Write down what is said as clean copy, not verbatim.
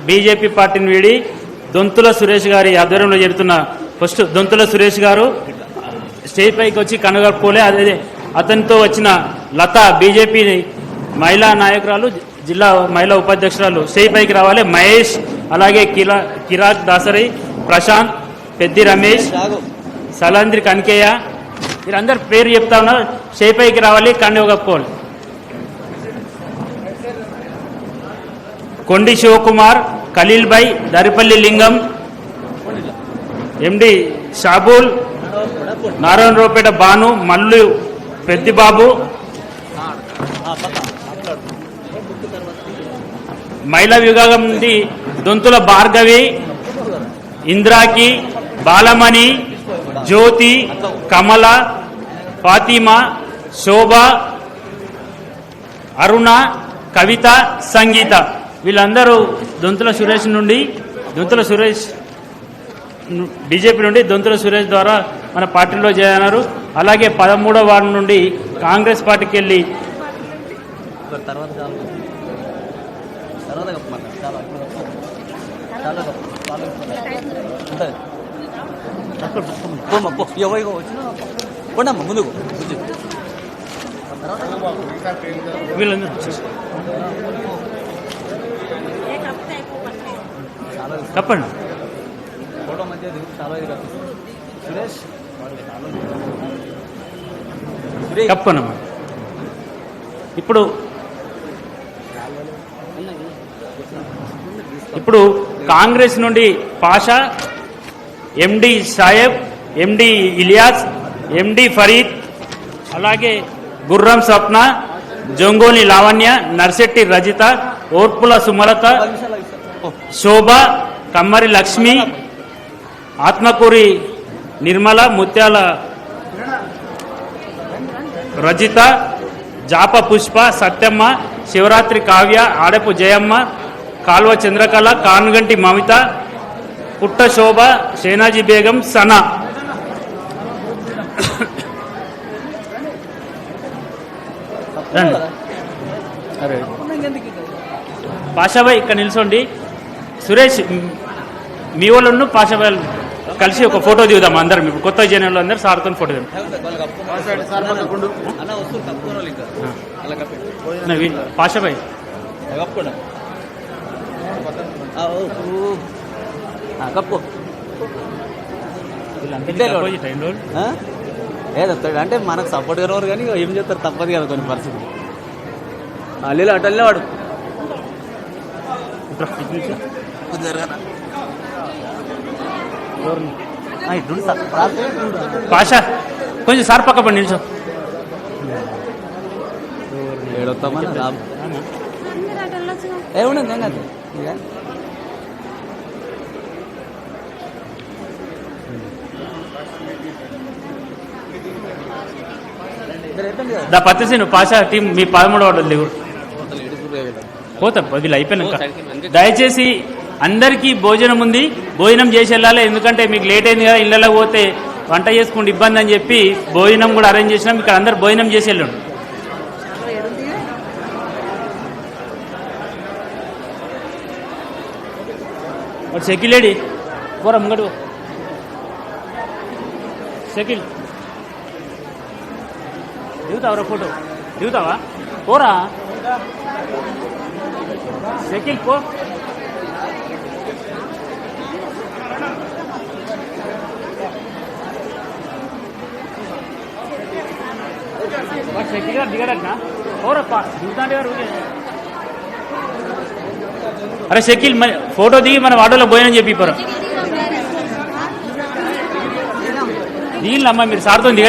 BJP పార్టీని వీడి దొంతుల సురేష్ గారి ఆధ్వర్యంలో జరుగుతున్న ఫస్ట్ దొంతుల సురేష్ గారు స్టేజ్ పైకి వచ్చి కనుగొట్టుకోలే. అదే అతనితో వచ్చిన లత బీజేపీ మహిళా నాయకురాలు జిల్లా మహిళా ఉపాధ్యక్షురాలు స్టేజ్ పైకి రావాలి. మహేష్ అలాగే కిరాక్ దాసరి, ప్రశాంత్, పెద్ది రమేష్, సలాంద్రి కనకయ్య వీరందరు పేరు చెప్తా ఉన్నారు. స్టేజ్ పైకి రావాలి. కండి కప్పుకోవాలి. కొండి శివకుమార్, ఖలీల్ భాయ్, దరిపల్లి లింగం, ఎండి షాబూల్, నారాయణరావుపేట బాను, మల్లు పెద్దిబాబు, మహిళా విభాగం నుండి దొంతుల భార్గవి, ఇంద్రాకి, బాలమణి, జ్యోతి, కమల, ఫాతిమా, శోభ, అరుణ, కవిత, సంగీత వీళ్ళందరూ దొంతుల సురేష్ బీజేపీ నుండి దొంతుల సురేష్ ద్వారా మన పార్టీలో చేరన్నారు. అలాగే 13వ వార్డు నుండి కాంగ్రెస్ పార్టీకి వెళ్ళి ముందుకు వీళ్ళందరూ చెప్పండి. ఫోటో మధ్య సురేష్ చెప్పనమ్మా. ఇప్పుడు కాంగ్రెస్ నుండి పాషా, ఎండి సాయబ్, ఎండి ఇలియాస్, ఎండి ఫరీద్, అలాగే గుర్రం స్వప్న, జొంగోని లావణ్య, నర్శెట్టి రజిత, ఓర్పుల సుమలత, శోభ, కమ్మరి లక్ష్మి, ఆత్మకూరి నిర్మల, ముత్యాల రజిత, జాప పుష్ప, సత్యమ్మ, శివరాత్రి కావ్య, ఆడపు జయమ్మ, కాల్వ చంద్రకళ, కాన్గంటి మమిత, పుట్ట శోభ, షేనాజీ బేగం, సనా. పాషాబాయ్ ఇక్కడ నిల్చోండి. సురేష్ మీ వాళ్ళు పాషాబాయ్ కలిసి ఒక ఫోటో దిగుదాం అందరం. ఇప్పుడు కొత్త జనంలో అందరు సార్తో ఫోటో దిగుదాం. పాషాబాయ్ అంటే మనకు సపోర్ట్ గారు కానీ ఏం చేస్తారు తప్పదు కదా కొన్ని పరిస్థితులు. అల్లు అటల్లే వాడు పాషా కొంచెం సార్ పక్క పడి నిల్చో. ఏడొస్తామని ఏముండదు ఏం కాదు. పత్తిసేను పాషా టీం మీ 13వ వార్డు లేవు పోతాం. వీళ్ళు అయిపోయినాక దయచేసి అందరికీ భోజనం ఉంది, భోజనం చేసి వెళ్ళాలి. ఎందుకంటే మీకు లేట్ అయింది కదా, ఇళ్ళలో పోతే వంట చేసుకుంటే ఇబ్బంది అని చెప్పి భోజనం కూడా అరేంజ్ చేసినాం. ఇక్కడ అందరు భోజనం చేసి వెళ్ళండి. షకిల్ ఏడి పోరా ముంగడు షకిల్ దిగుతావరా ఫోటో దిగుతావా పోరా షకిల్ పో. షకిల్ గారు దిగడన్నా పోరప్ప దిగుతాంటే గారు. అరే షకిల్ ఫోటో దిగి మన వాడలో భోజనం చెప్పి పోరా. దిగిల్లమ్మా మీరు సార్తో దిగలేదు.